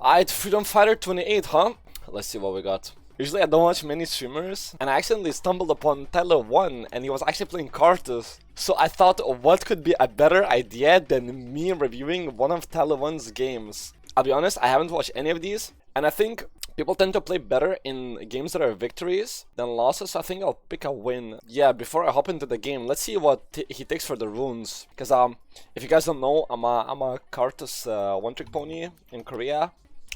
Alright, Freedom Fighter 28, huh? Let's see what we got. Usually I don't watch many streamers, and I accidentally stumbled upon Tyler 1, and he was actually playing Karthus. So I thought, what could be a better idea than me reviewing one of Tyler 1's games? I'll be honest, I haven't watched any of these, and I think people tend to play better in games that are victories than losses, so I think I'll pick a win. Yeah, before I hop into the game, let's see what he takes for the runes. Because if you guys don't know, I'm a Karthus one-trick pony in Korea.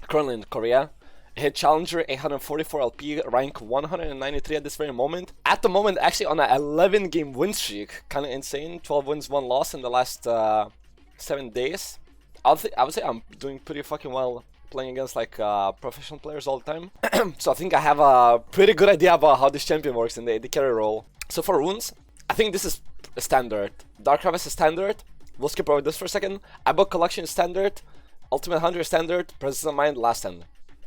Currently in Korea. Hit Challenger 844 LP, rank 193 at this very moment. At the moment, actually on an 11 game win streak. Kinda insane. 12 wins, 1 loss in the last 7 days. I would say I'm doing pretty fucking well playing against like professional players all the time. So I think I have a pretty good idea about how this champion works in the AD carry role. So for runes, I think this is standard. Dark Harvest is standard. We'll skip over this for a second. Eyeball Collection is standard. Ultimate Hunter is standard. Presence of Mind last standard.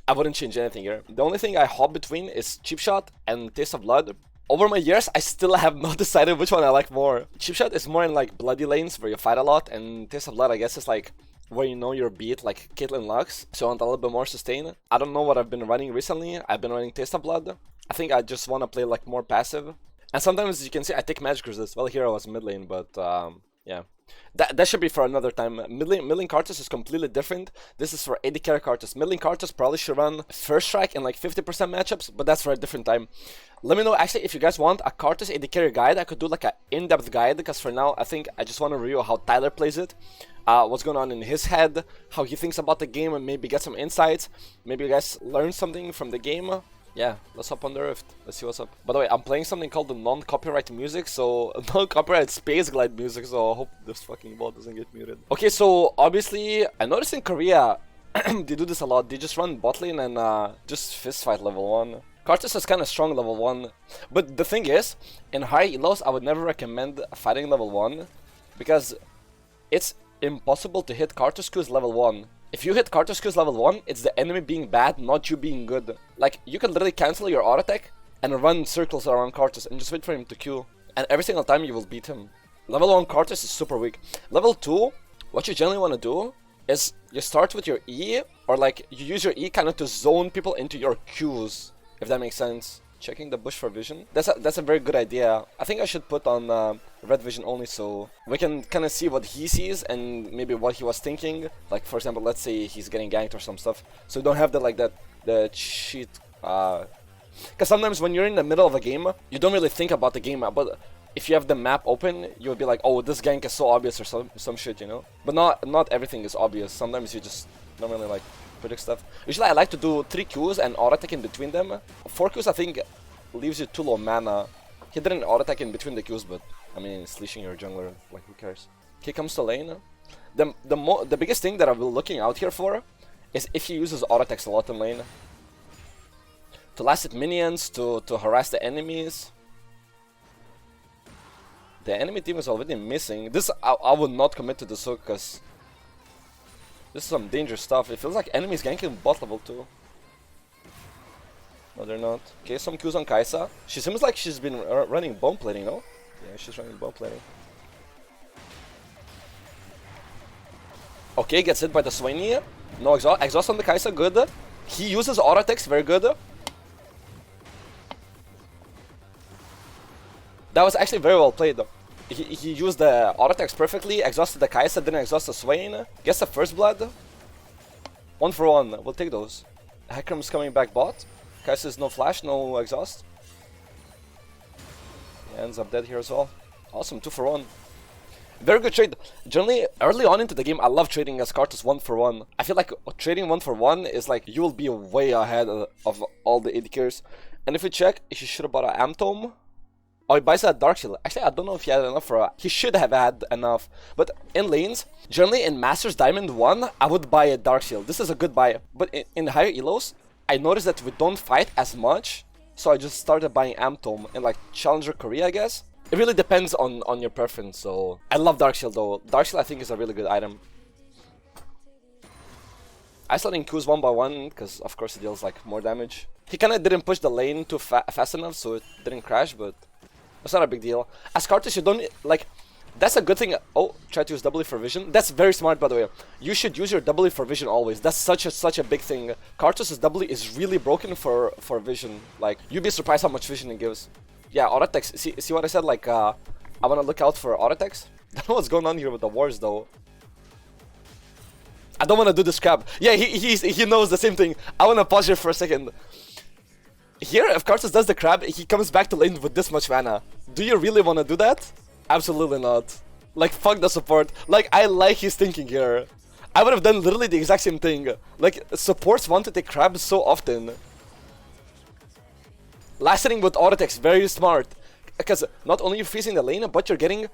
I wouldn't change anything here. The only thing I hop between is Cheap Shot and Taste of Blood. Over my years, I still have not decided which one I like more. Cheap Shot is more in like bloody lanes where you fight a lot, and Taste of Blood I guess is like where you know you're beat, like Caitlyn Lux, so I want a little bit more sustain. I don't know what I've been running recently. I've been running Taste of Blood. I think I just want to play like more passive. And sometimes you can see I take magic resist. Well, here I was mid lane, but yeah. That should be for another time. Mid lane Karthus is completely different. This is for AD carry Karthus. Mid lane Karthus probably should run first strike in like 50% matchups, but that's for a different time. Let me know actually if you guys want a Karthus AD carry guide. I could do like an in-depth guide, because for now I think I just want to review how Tyler plays it. What's going on in his head, how he thinks about the game, and maybe get some insights. Maybe you guys learn something from the game. Yeah, let's hop on the Rift. Let's see what's up. By the way, I'm playing something called the non-copyright music, so non-copyright Space Glide music, so I hope this fucking ball doesn't get muted. Okay, so obviously, I noticed in Korea, they do this a lot. They just run bot lane and just fist fight level 1. Karthus is kind of strong level 1, but the thing is, in high elos, I would never recommend fighting level 1, because it's impossible to hit Karthus Q's level 1. If you hit Karthus Q's level 1, it's the enemy being bad, not you being good. Like, you can literally cancel your auto attack and run circles around Karthus and just wait for him to Q. And every single time you will beat him. Level 1 Karthus is super weak. Level 2, what you generally want to do is you start with your E, or like you use your E kind of to zone people into your Qs, if that makes sense. Checking the bush for vision. That's a very good idea. I think I should put on red vision only, so we can kind of see what he sees and maybe what he was thinking. Like for example, let's say he's getting ganked or some stuff. So we don't have the cheat. Because sometimes when you're in the middle of a game, you don't really think about the game. But if you have the map open, you'll be like, oh, this gank is so obvious or some shit, you know. But not everything is obvious. Sometimes you just don't really like predict stuff. Usually I like to do 3 Qs and auto attack in between them. 4 Qs I think leaves you too low mana. He didn't auto attack in between the Qs, but I mean it's leashing your jungler, like who cares. He comes to lane. The biggest thing that I've been looking out here for is if he uses auto attacks a lot in lane. To last hit minions, to harass the enemies. The enemy team is already missing. This I would not commit to this hook, because this is some dangerous stuff. It feels like enemies ganking bot level 2. No, they're not. Okay, some Qs on Kai'Sa. She seems like she's been running bomb plating, no? Yeah, she's running bomb plating. Okay, gets hit by the Swainy. No exhaust. Exhaust on the Kai'Sa, good. He uses auto attacks, very good. That was actually very well played though. He used the auto attacks perfectly, exhausted the Kai'Sa, didn't exhaust the Swain. Gets the first blood. 1 for 1, we'll take those. Hecarim's coming back bot. Kai'Sa is no flash, no exhaust. He ends up dead here as well. Awesome, 2 for 1. Very good trade. Generally, early on into the game, I love trading as Karthus 1 for 1. I feel like trading 1 for 1 is like, you will be way ahead of all the AD carries. And if you check, he should have bought an Amtome. Oh, he buys a Dark Shield. Actually, I don't know if he had enough for a... He should have had enough. But in lanes, generally in Masters Diamond 1, I would buy a Dark Shield. This is a good buy. But in higher elos, I noticed that we don't fight as much. So I just started buying Amtome in like Challenger Korea, I guess. It really depends on your preference, so... I love Dark Shield though. Dark Shield I think is a really good item. Isolating Qs 1 by 1, because of course it deals like more damage. He kinda didn't push the lane too fast enough, so it didn't crash, but... It's not a big deal. As Karthus, you don't, like, That's a good thing. Oh, try to use W for vision. That's very smart, by the way. You should use your W for vision always. That's such a big thing. Karthus' W is really broken for vision. Like, you'd be surprised how much vision it gives. Yeah, autotex. See what I said? Like, I wanna look out for autotex. I don't know what's going on here with the wars, though. I don't wanna do this crap. Yeah, he knows the same thing. I wanna pause here for a second. Here, if Karthus does the crab, he comes back to lane with this much mana. Do you really wanna do that? Absolutely not. Like, fuck the support. Like, I like his thinking here. I would have done literally the exact same thing. Like, supports want to take crabs so often. Last hitting with autotex, very smart. Because not only you're freezing the lane, but you're getting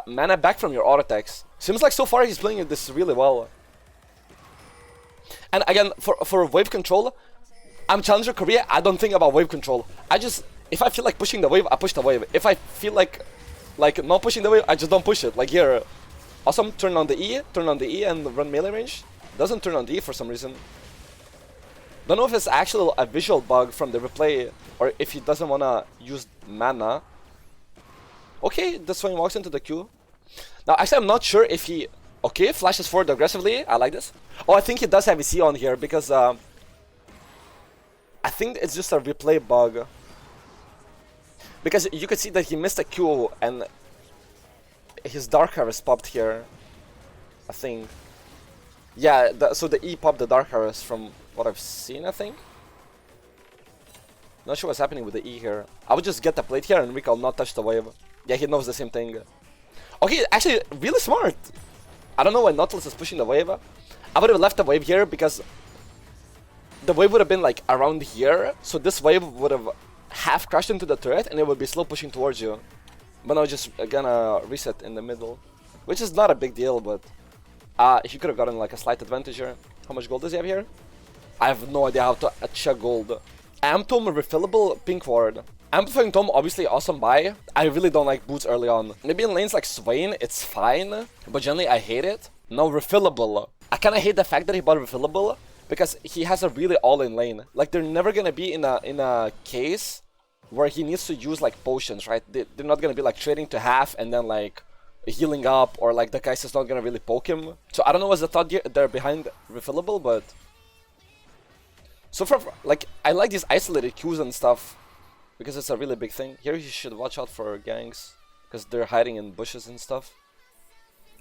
mana back from your autotex. Seems like so far he's playing this really well. And again, for wave control, I'm Challenger Korea, I don't think about wave control. If I feel like pushing the wave, I push the wave. If I feel like not pushing the wave, I just don't push it. Like here, awesome, turn on the E and run melee range. Doesn't turn on the E for some reason. Don't know if it's actually a visual bug from the replay or if he doesn't wanna use mana. Okay, this one walks into the queue. Now, actually, I'm not sure if he... Okay, flashes forward aggressively. I like this. Oh, I think he does have his C on here because... I think it's just a replay bug. Because you could see that he missed a Q and his Dark Harvest popped here. I think. Yeah, so the E popped the Dark Harvest from what I've seen, I think. Not sure what's happening with the E here. I would just get the plate here and Rick will not touch the wave. Yeah, he knows the same thing. Okay, actually, really smart. I don't know why Nautilus is pushing the wave. I would have left the wave here because the wave would have been like around here. So this wave would have half crashed into the turret and it would be slow pushing towards you. But now just gonna reset in the middle. Which is not a big deal, but he could have gotten like a slight advantage here. How much gold does he have here? I have no idea how to check gold. Amp Tome refillable pink ward. Amplifying Tome, obviously awesome buy. I really don't like boots early on. Maybe in lanes like Swain, it's fine. But generally, I hate it. No, refillable. I kind of hate the fact that he bought refillable. Because he has a really all-in lane. Like, they're never gonna be in a case where he needs to use, like, potions, right? They're not gonna be, like, trading to half and then, like, healing up. Or, like, the guy's just not gonna really poke him. So, I don't know what's the thought there behind refillable, but... So far, like, I like these isolated Qs and stuff. Because it's a really big thing. Here you should watch out for ganks. Because they're hiding in bushes and stuff.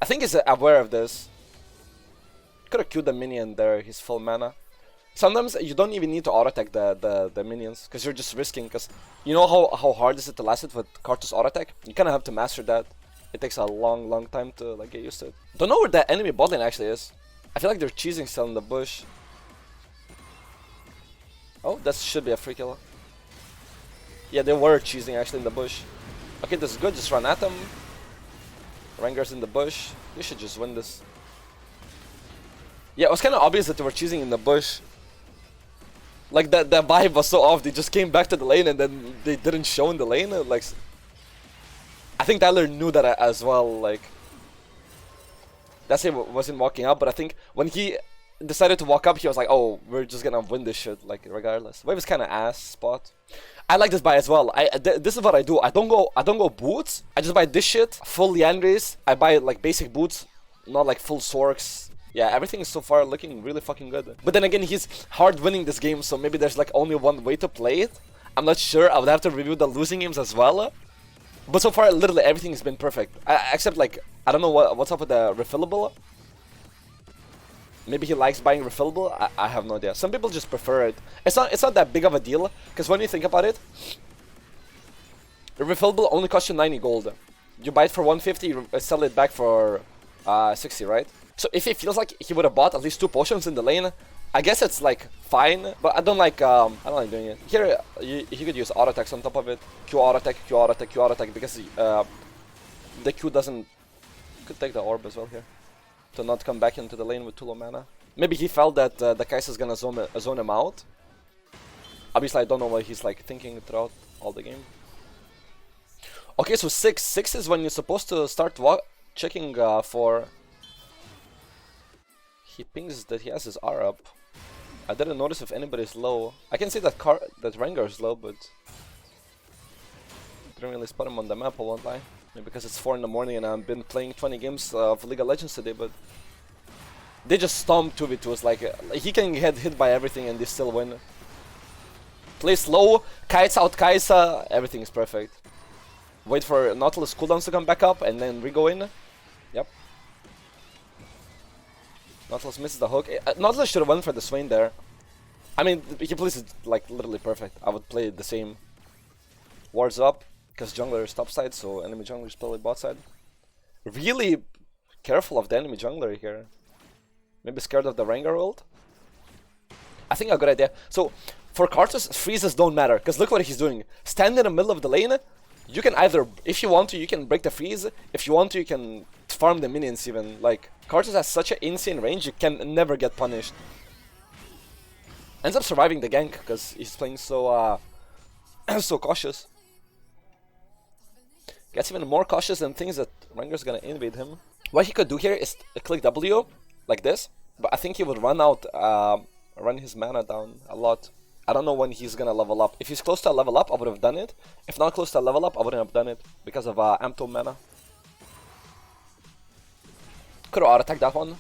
I think he's aware of this. Could have queued the minion there, he's full mana. Sometimes you don't even need to auto-attack the minions. Because you're just risking. Because you know how hard is it to last it with Karthus auto-attack? You kind of have to master that. It takes a long time to like get used to it. Don't know where the enemy bot lane actually is. I feel like they're cheesing still in the bush. Oh, that should be a free kill. Yeah, they were cheesing actually in the bush. Okay, this is good. Just run at them. Rengar's in the bush. You should just win this. Yeah, it was kind of obvious that they were cheesing in the bush. Like, the vibe was so off. They just came back to the lane and then they didn't show in the lane. Like, I think Tyler knew that as well. Like, that's it wasn't walking up. But I think when he decided to walk up, he was like, oh, we're just gonna win this shit, like, regardless. Wave is kind of ass spot. I like this buy as well. This is what I do. I don't go boots. I just buy this shit, full Liandry's. I buy like basic boots, not like full Sorks. Yeah, everything is so far looking really fucking good. But then again, he's hard winning this game, so maybe there's like only one way to play it. I'm not sure. I would have to review the losing games as well. But so far, literally everything has been perfect. Except like, I don't know what's up with the refillable. Maybe he likes buying refillable. I have no idea. Some people just prefer it. It's not that big of a deal, because when you think about it, the refillable only costs you 90 gold. You buy it for 150, you sell it back for 60, right? So if he feels like he would have bought at least 2 potions in the lane, I guess it's like fine. But I don't like doing it. Here he could use auto attacks on top of it. Q auto attack, Q auto attack, Q auto attack, because the Q doesn't. Could take the orb as well here. To not come back into the lane with too low mana. Maybe he felt that the Kai'Sa is gonna zone him out. Obviously, I don't know what he's like thinking throughout all the game. Okay, so 6. 6 is when you're supposed to start checking for... He pings that he has his R up. I didn't notice if anybody's low. I can see that Rengar is low, but... Didn't really spot him on the map, I won't lie. Maybe because it's 4 in the morning and I've been playing 20 games of League of Legends today, but they just stomp 2v2s. Like he can get hit by everything and they still win. Play slow, kites out Kaisa, everything is perfect. Wait for Nautilus cooldowns to come back up and then re-go in. Yep. Nautilus misses the hook. Nautilus should have won for the Swain there. I mean, he plays it like literally perfect. I would play it the same. Wards up, because jungler is top side, so enemy jungler is probably bot side. Really careful of the enemy jungler here. Maybe scared of the Rengar ult? I think a good idea. So, for Karthus, freezes don't matter, because look what he's doing. Stand in the middle of the lane, you can either, if you want to, you can break the freeze. If you want to, you can farm the minions even. Like, Karthus has such an insane range, you can never get punished. Ends up surviving the gank, because he's playing so, so cautious. Gets even more cautious and thinks that Rengar's gonna invade him. What he could do here is click W, like this, but I think he would run out, run his mana down a lot. I don't know when he's gonna level up. If he's close to a level up, I would have done it. If not close to a level up, I wouldn't have done it because of Amto mana. Could have auto-attacked that one.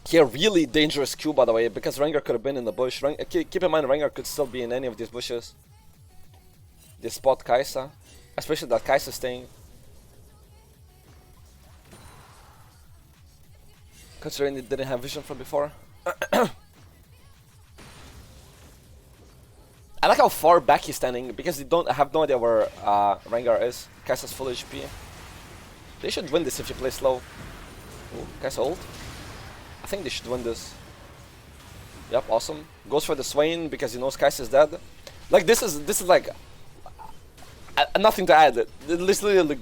Here, really dangerous Q, by the way, because Rengar could have been in the bush. Keep in mind, Rengar could still be in any of these bushes. They spot Kaisa, especially that Kaisa staying. Considering they didn't have vision from before. I like how far back he's standing, because they don't have no idea where Rengar is. Kaisa's full HP. They should win this if you play slow. Ooh, Kaisa ult. I think they should win this. Yep, awesome. Goes for the Swain because he knows Kaisa is dead. Like this is like nothing to add. It literally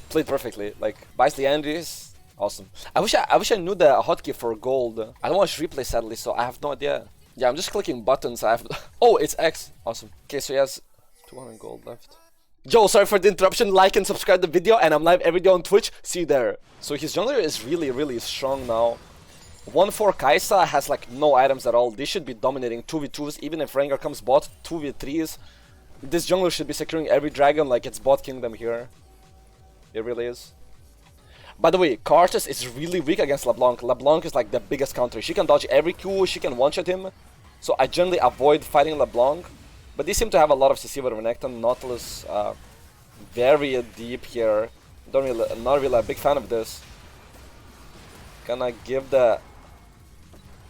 played perfectly. Like buys the Andries. Awesome. I wish I knew the hotkey for gold. I don't watch replay sadly, so I have no idea. Yeah, I'm just clicking buttons. I have oh, it's X. Awesome. Okay, so he has 200 gold left. Joe, sorry for the interruption. Like and subscribe the video, and I'm live every day on Twitch. See you there. So his jungler is really strong now. 1-4 Kaisa has like no items at all. They should be dominating 2v2s. Even if Rengar comes bot, 2v3s. This jungler should be securing every dragon like it's bot kingdom here. It really is. By the way, Karthus is really weak against LeBlanc. LeBlanc is like the biggest counter. She can dodge every Q, she can one-shot him. So I generally avoid fighting LeBlanc. But they seem to have a lot of CC with Renekton. Nautilus very deep here. Not really a big fan of this. Gonna give the...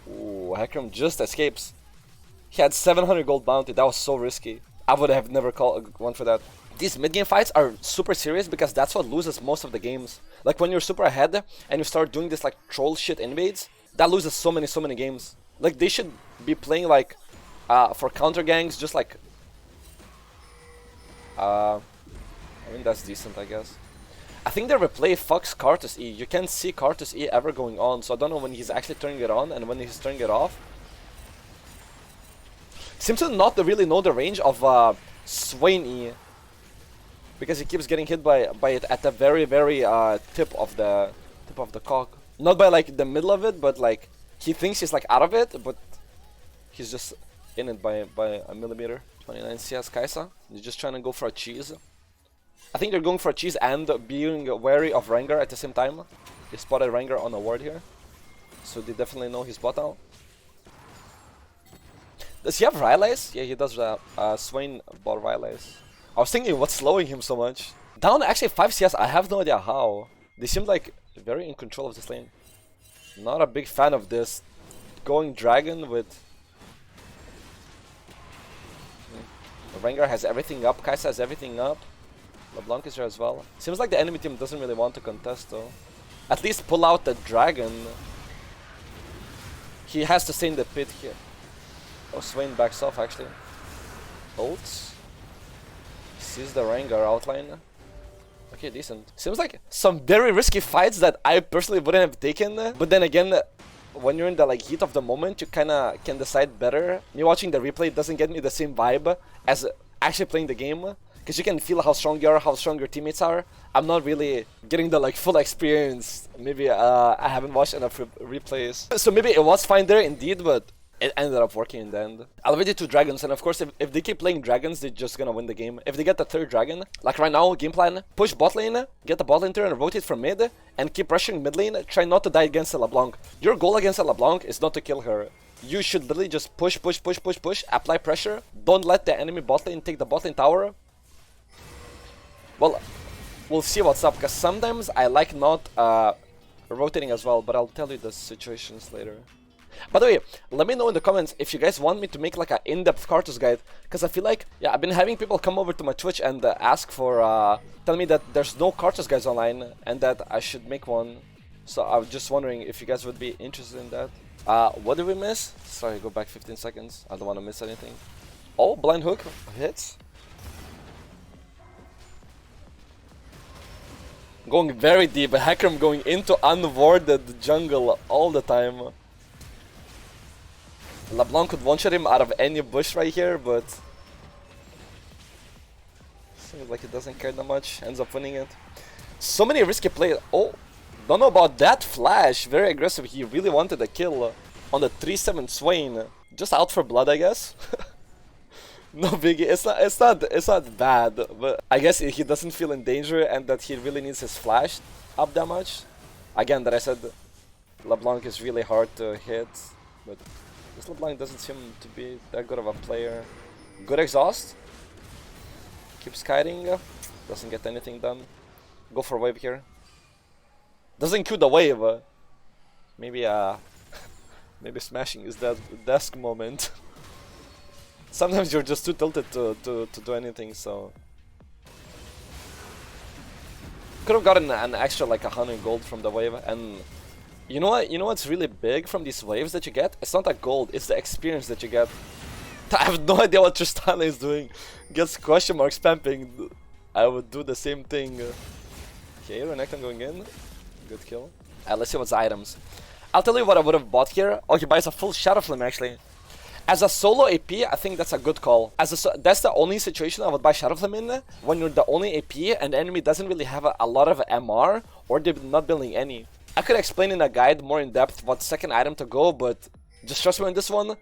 Ooh, Hecarim just escapes. He had 700 gold bounty. That was so risky. I would have never gone for that. These mid-game fights are super serious because that's what loses most of the games. Like when you're super ahead and you start doing this like troll shit invades, that loses so many games. Like they should be playing like for counter gangs, just like I mean that's decent, I guess. I think the replay fucks Karthus E. You can't see Karthus E ever going on, so I don't know when he's actually turning it on and when he's turning it off. Seems to not really know the range of Swain E, because he keeps getting hit by it at the very tip of the cog. Not by like the middle of it, but like he thinks he's like out of it, but he's just in it by a millimeter. 29 CS Kaisa. He's just trying to go for a cheese. I think they're going for a cheese and being wary of Rengar at the same time. They spotted Rengar on a ward here, so they definitely know he's bot now. Does he have Rylai's? Yeah, he does. Swain bought Rylai's. I was thinking what's slowing him so much. Down actually 5 CS, I have no idea how. They seem like very in control of this lane. Not a big fan of this. Going dragon with... Rengar has everything up, Kaisa has everything up. LeBlanc is here as well. Seems like the enemy team doesn't really want to contest though. At least pull out the dragon. He has to stay in the pit here. Oh, Swain backs off actually. Ults. Sees the Rengar outline. Okay, decent. Seems like some very risky fights that I personally wouldn't have taken. But then again, when you're in the like heat of the moment, you kinda can decide better. Me watching the replay doesn't get me the same vibe as actually playing the game. Because you can feel how strong you are, how strong your teammates are. I'm not really getting the like full experience. Maybe I haven't watched enough replays. So maybe it was fine there indeed, but It ended up working in the end. Already 2 dragons, and of course if they keep playing dragons, they're just gonna win the game. If they get the 3rd dragon, like right now, game plan, push bot lane, get the bot lane turn, rotate from mid, and keep pressuring mid lane, try not to die against a LeBlanc. Your goal against a LeBlanc is not to kill her. You should literally just push, apply pressure, don't let the enemy bot lane take the bot lane tower. Well, we'll see what's up, because sometimes I like not rotating as well, but I'll tell you the situations later. By the way, let me know in the comments if you guys want me to make like an in-depth Karthus guide, because I feel like, yeah, I've been having people come over to my Twitch and ask for, tell me that there's no Karthus guides online and that I should make one. So I was just wondering if you guys would be interested in that. What did we miss? Sorry, go back 15 seconds. I don't want to miss anything. Oh, blind hook hits. Going very deep. Hecarim going into unwarded jungle all the time. LeBlanc could one-shot him out of any bush right here, but seems like he doesn't care that much. Ends up winning it. So many risky plays. Oh, don't know about that flash. Very aggressive. He really wanted a kill on the 3-7 Swain. Just out for blood, I guess. No biggie. It's not bad, but I guess he doesn't feel in danger and that he really needs his flash up that much. Again, that I said LeBlanc is really hard to hit, but this LeBlanc doesn't seem to be that good of a player. Good exhaust. Keeps kiting. Doesn't get anything done. Go for wave here. Doesn't cue the wave. Maybe maybe smashing is that desk moment. Sometimes you're just too tilted to do anything, so could have gotten an extra like 100 gold from the wave. And you know what? You know what's really big from these waves that you get? It's not the gold, it's the experience that you get. I have no idea what Tristana is doing. Gets question mark spamming. I would do the same thing. Okay, Renekton going in. Good kill. Let's see what's the items. I'll tell you what I would have bought here. Oh, he buys a full Shadow Flame actually. As a solo AP, I think that's a good call. That's the only situation I would buy Shadow Flame in, when you're the only AP and the enemy doesn't really have a lot of MR, or they're not building any. I could explain in a guide more in depth what second item to go, but just trust me on this one.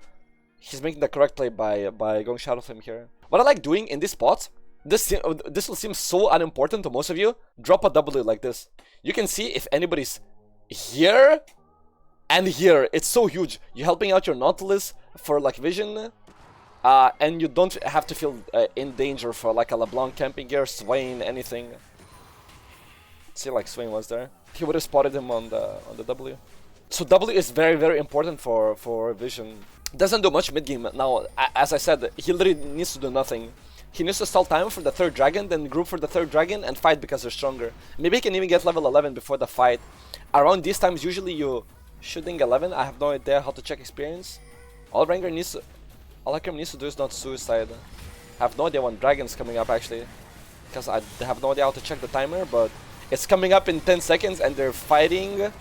He's making the correct play by going Shadow Flame here. What I like doing in this spot, this will seem so unimportant to most of you. Drop a W like this. You can see if anybody's here and here. It's so huge. You're helping out your Nautilus for like vision, and you don't have to feel in danger for like a LeBlanc camping here, Swain, anything. See, like Swain was there. He would have spotted him on the W. So W is very important for vision. Doesn't do much mid game. Now, as I said, he literally needs to do nothing. He needs to stall time for the 3rd dragon, then group for the 3rd dragon and fight because they're stronger. Maybe he can even get level 11 before the fight. Around these times, usually you shooting 11. I have no idea how to check experience. All Hecarim needs to do is not suicide. I have no idea when dragon's coming up actually, because I have no idea how to check the timer, but it's coming up in 10 seconds and they're fighting,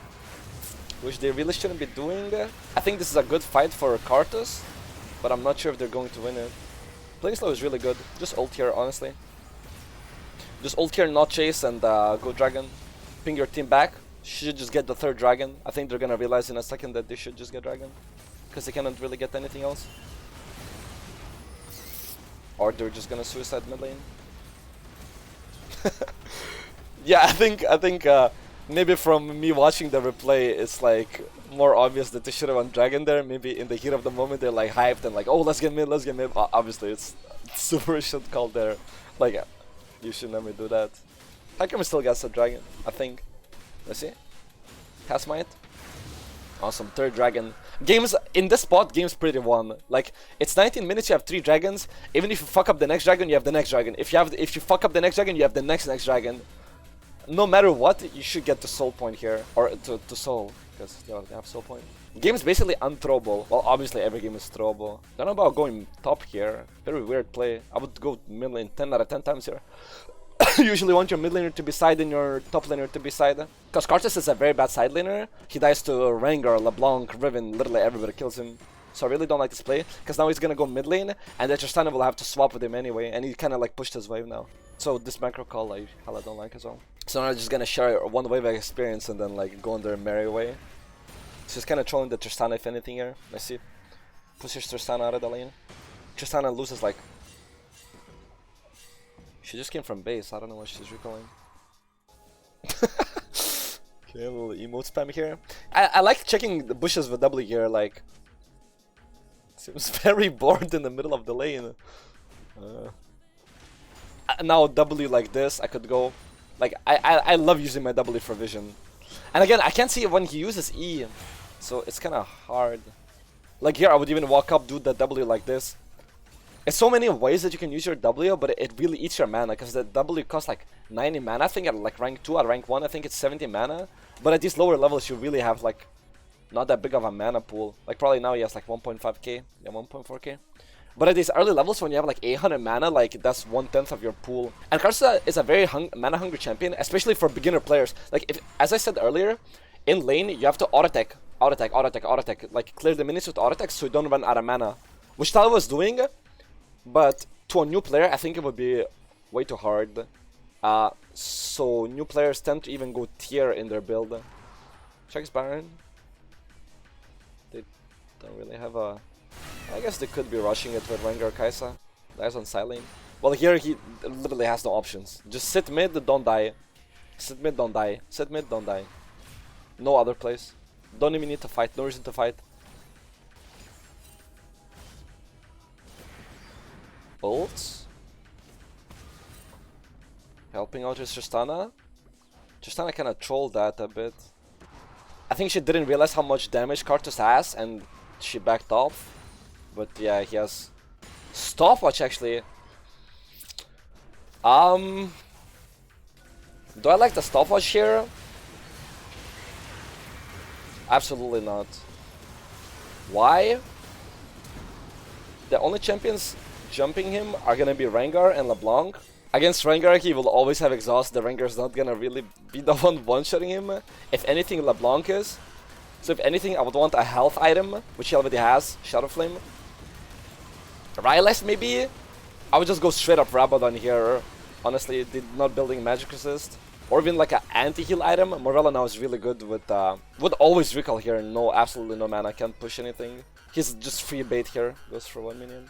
which they really shouldn't be doing. I think this is a good fight for Karthus, but I'm not sure if they're going to win it. Playing slow is really good. Just ult here, honestly. Just ult here, not chase, and go dragon. Ping your team back. Should just get the 3rd dragon. I think they're gonna realize in a second that they should just get dragon, because they cannot really get anything else. Or they're just gonna suicide mid lane. Yeah, I think maybe from me watching the replay, it's like more obvious that they should have won dragon there. Maybe in the heat of the moment they're like hyped and like, oh, let's get mid, let's get mid. Obviously it's super shit called there. Like, you should never do that. Hecarim still gets a dragon, I think. Let's see. Cast Might. Awesome, 3rd dragon. Games in this spot, game's pretty won. Like, it's 19 minutes, you have 3 dragons. Even if you fuck up the next dragon, you have the next dragon. If you fuck up the next dragon, you have the next dragon. No matter what, you should get the soul point here, or to soul, because they have soul point. Game's basically unthrowable. Well, obviously every game is throwable. Don't know about going top here. Very weird play. I would go mid lane 10 out of 10 times here. You usually want your mid laner to be side and your top laner to be side. Because Karthus is a very bad side laner. He dies to Rengar, LeBlanc, Riven, literally everybody kills him. So I really don't like this play, because now he's gonna go mid lane, and then Tristana will have to swap with him anyway, and he kinda like pushed his wave now. So this macro call I hella don't like as well. So now I'm just gonna share one wave experience and then like go on their merry way. So he's kinda trolling the Tristana if anything here. Let's see. Pushes Tristana out of the lane. Tristana loses like... She just came from base, I don't know what she's recalling. Okay, a little emote spam here. I like checking the bushes with W here, like... Seems very bored in the middle of the lane. Now W like this, I could go... Like, I love using my W for vision. And again, I can't see when he uses E, so it's kind of hard. Like here, I would even walk up, do the W like this. It's so many ways that you can use your W, but it really eats your mana, because the W costs like 90 mana. I think at like rank 2, at rank 1, I think it's 70 mana. But at these lower levels, you really have like not that big of a mana pool. Like probably now he has like 1.5k, yeah, 1.4k. But at these early levels, when you have like 800 mana, like that's 1/10 of your pool. And Karthus is a very mana-hungry champion, especially for beginner players. Like, if, as I said earlier, in lane, you have to auto-attack, auto-attack, auto-attack, auto-attack. Like, clear the minions with auto-attack so you don't run out of mana. Which Tal was doing, but to a new player, I think it would be way too hard. So new players tend to even go tier in their build. Checks Baron. They don't really have a... I guess they could be rushing it with Rengar Kaisa. That's on side lane. Well, here he literally has no options. Just sit mid, don't die. Sit mid, don't die. Sit mid, don't die. No other place. Don't even need to fight. No reason to fight. Ults. Helping out with Tristana. Tristana kind of trolled that a bit. I think she didn't realize how much damage Karthus has and she backed off. But yeah, he has stopwatch actually. Do I like the stopwatch here? Absolutely not. Why? The only champions jumping him are gonna be Rengar and LeBlanc. Against Rengar, he will always have exhaust. The Rengar is not gonna really be the one-shotting him. If anything, LeBlanc is. So if anything, I would want a health item, which he already has, Shadow Flame. Ryless maybe? I would just go straight up Rabadon here. Honestly, not building magic resist. Or even like an anti-heal item. Morella now is really good with would always recall here. No, absolutely no mana, can't push anything. He's just free bait here, goes for 1 minion.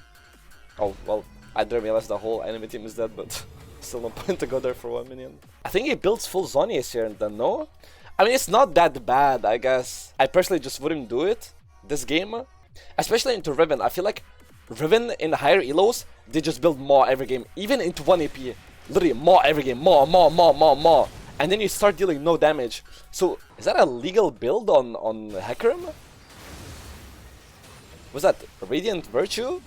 Oh, well, I didn't realize the whole enemy team is dead, but still no point to go there for 1 minion. I think he builds full Zhonya's here then, no? I mean, it's not that bad, I guess. I personally just wouldn't do it this game. Especially into Riven. I feel like Riven in the higher elos, they just build more every game. Even into 1 AP. Literally more every game. More. And then you start dealing no damage. So, is that a legal build on Hecarim? Was that Radiant Virtue?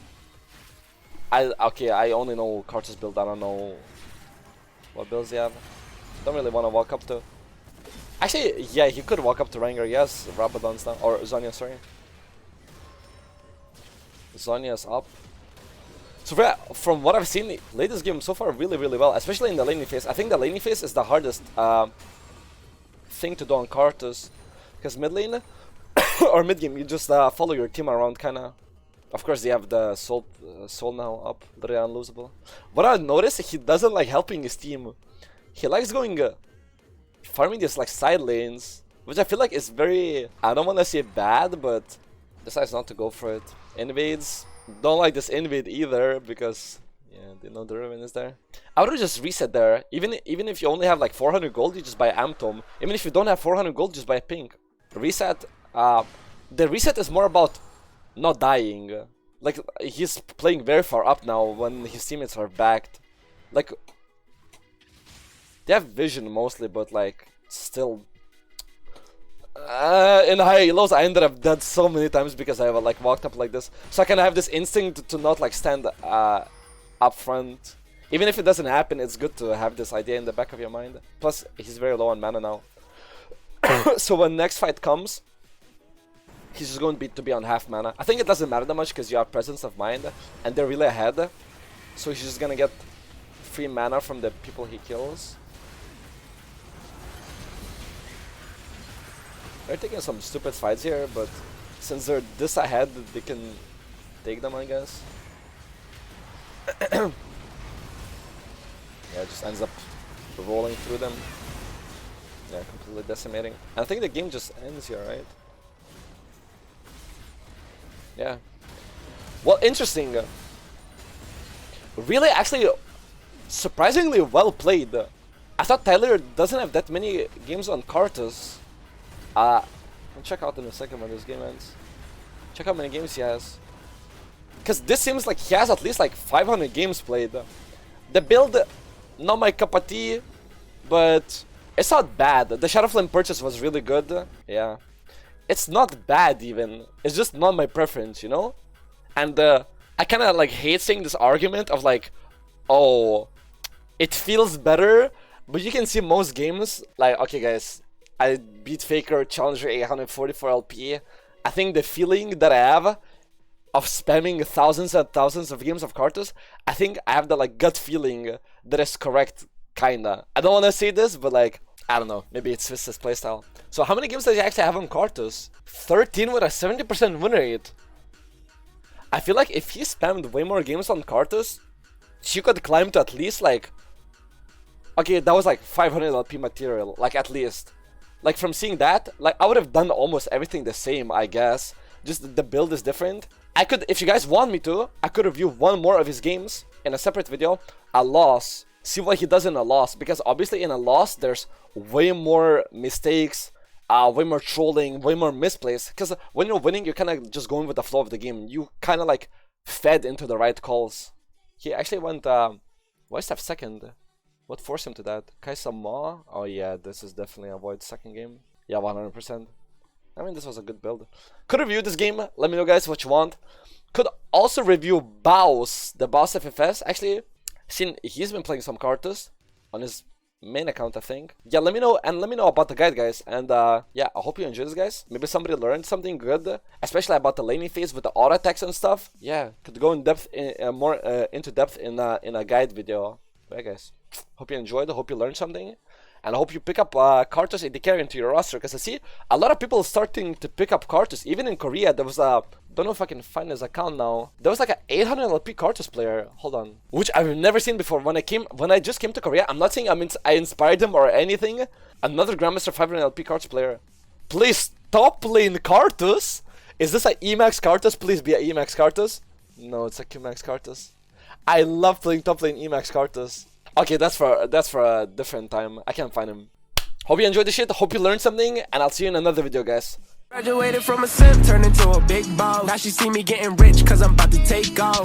Okay, I only know Karthus build. I don't know what builds they have. Don't really want to walk up to... Actually, yeah, he could walk up to Rengar. Yes, Rabadon's down. Or Zhonya, sorry. Zhonya's up. So from what I've seen, he played this game so far really well, especially in the laning phase. I think the laning phase is the hardest thing to do on Karthus, because mid lane or mid game you just follow your team around kinda. Of course they have the soul now up, literally unlosable. What I noticed, he doesn't like helping his team. He likes going farming these like side lanes, which I feel like is very, I don't want to say bad, but decides not to go for it. Invades. Don't like this invade either, because yeah, they know the Riven is there. I would just reset there. Even if you only have like 400 gold, you just buy Amtom. Even if you don't have 400 gold, just buy pink. Reset. The reset is more about not dying. Like, he's playing very far up now when his teammates are backed. Like, they have vision mostly, but like still. In higher elos, I ended up dead so many times because I like walked up like this. So I kind of have this instinct to not like stand up front. Even if it doesn't happen, it's good to have this idea in the back of your mind. Plus, he's very low on mana now. So when next fight comes, he's just going to be on half mana. I think it doesn't matter that much because you have presence of mind and they're really ahead. So he's just gonna get free mana from the people he kills. They're taking some stupid fights here, but since they're this ahead, they can take them, I guess. Yeah, it just ends up rolling through them. Yeah, completely decimating. And I think the game just ends here, right? Yeah. Well, interesting. Really, actually, surprisingly well played. I thought Tyler doesn't have that many games on Karthus. I'll check out in a second when this game ends. Check how many games he has. Because this seems like he has at least like 500 games played. The build, not my cup of tea, but it's not bad. The Shadow Flame purchase was really good. Yeah. It's not bad even. It's just not my preference, you know? And I kind of like hate saying this argument of like, oh, it feels better. But you can see most games, like, okay guys, I beat Faker Challenger 844 LP. I think the feeling that I have of spamming thousands and thousands of games of Karthus, I think I have the like gut feeling that is correct, kinda. I don't want to say this, but like, I don't know, maybe it's Swiss' playstyle. So how many games does he actually have on Karthus? 13 with a 70% win rate. I feel like if he spammed way more games on Karthus, she could climb to at least like, okay, that was like 500 LP material, like at least. Like from seeing that, like I would have done almost everything the same, I guess. Just the build is different. I could, if you guys want me to, I could review one more of his games in a separate video. A loss. See what he does in a loss. Because obviously in a loss, there's way more mistakes, way more trolling, way more misplays. Because when you're winning, you're kind of just going with the flow of the game. You kind of like fed into the right calls. He actually went, why is that second? What forced him to that? Kaisa Ma? Oh yeah, this is definitely a void second game. Yeah, 100%. I mean, this was a good build. Could review this game. Let me know, guys, what you want. Could also review Baus, the Baus FFS. Actually, seen he's been playing some Karthus on his main account, I think. Yeah, let me know, and let me know about the guide, guys. And yeah, I hope you enjoyed this, guys. Maybe somebody learned something good, especially about the laning phase with the auto attacks and stuff. Yeah, could go in depth, more into depth in a guide video. Yeah, guys. Hope you enjoyed. Hope you learned something. And I hope you pick up Karthus AD carry into your roster, because I see a lot of people starting to pick up Karthus. Even in Korea, there was a, don't know if I can find his account now. There was like an 800 LP Karthus player. Hold on, which I've never seen before. When I just came to Korea, I'm not saying I inspired him or anything. Another Grandmaster 500 LP Karthus player. Please stop playing Karthus. Is this a Emax Karthus? Please be a Emax Karthus. No, it's a Qmax Karthus. I love playing top lane Emax Karthus. Okay, that's for a different time. I can't find him. Hope you enjoyed the shit. Hope you learned something, and I'll see you in another video, guys. Graduated from a simp, turned into a big ball. Now she see me getting rich, cause I'm about to take off.